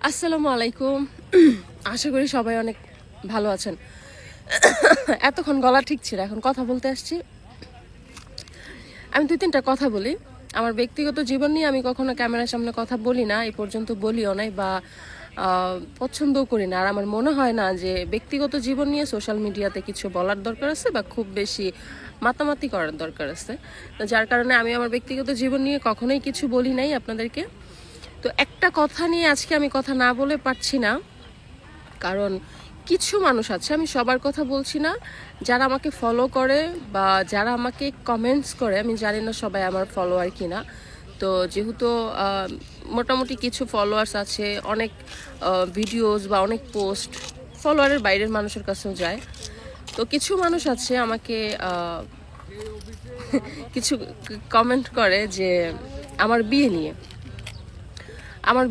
আসসালামু আলাইকুম। আশা করি সবাই অনেক ভালো আছেন। এতক্ষণ গলা ঠিক ছিল, এখন কথা বলতে আসছি। আমি 2-3টা কথা বলি। আমার ব্যক্তিগত জীবন নিয়ে আমি কখনো ক্যামেরার সামনে কথা বলি না, এই পর্যন্ত বলিও নাই বা পছন্দও করি না। আর আমার মনে হয় না যে ব্যক্তিগত জীবন নিয়ে সোশ্যাল মিডিয়াতে কিছু বলার দরকার আছে বা খুব বেশি মাতামাতি করার দরকার আছে। তো যার কারণে আমি আমার ব্যক্তিগত জীবন নিয়ে কখনোই কিছু বলি নাই আপনাদেরকে। তো একটা কথা নিয়ে আজকে আমি কথা না বলে পারছি না, কারণ কিছু মানুষ আছে, আমি সবার কথা বলছি না, যারা আমাকে ফলো করে বা যারা আমাকে কমেন্টস করে, আমি জানি না সবাই আমার ফলোয়ার কিনা। তো যেহেতু মোটামুটি কিছু ফলোয়ার্স আছে, অনেক ভিডিওস বা অনেক পোস্ট ফলোয়ারের বাইরের মানুষের কাছেও যায়। তো কিছু মানুষ আছে আমাকে কিছু কমেন্ট করে যে আমার বিয়ে নিয়ে। আমার